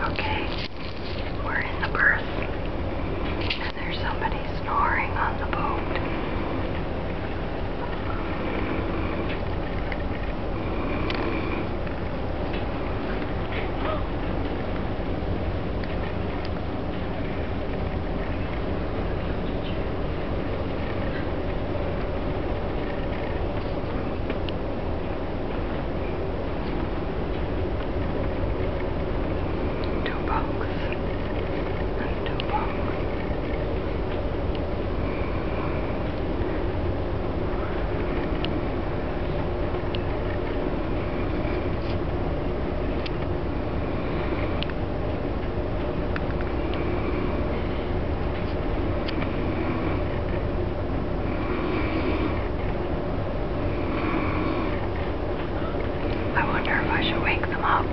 Okay, we're in the berth, and there's somebody snoring on the boat. I wonder if I should wake them up.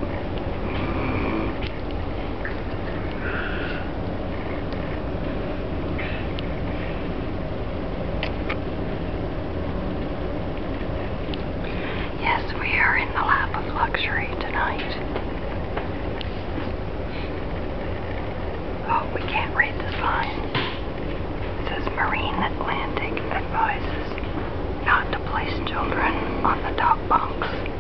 Yes, we are in the lap of luxury tonight. Oh, we can't read the sign. It says Marine Atlantic advises not to place children on the top bunks.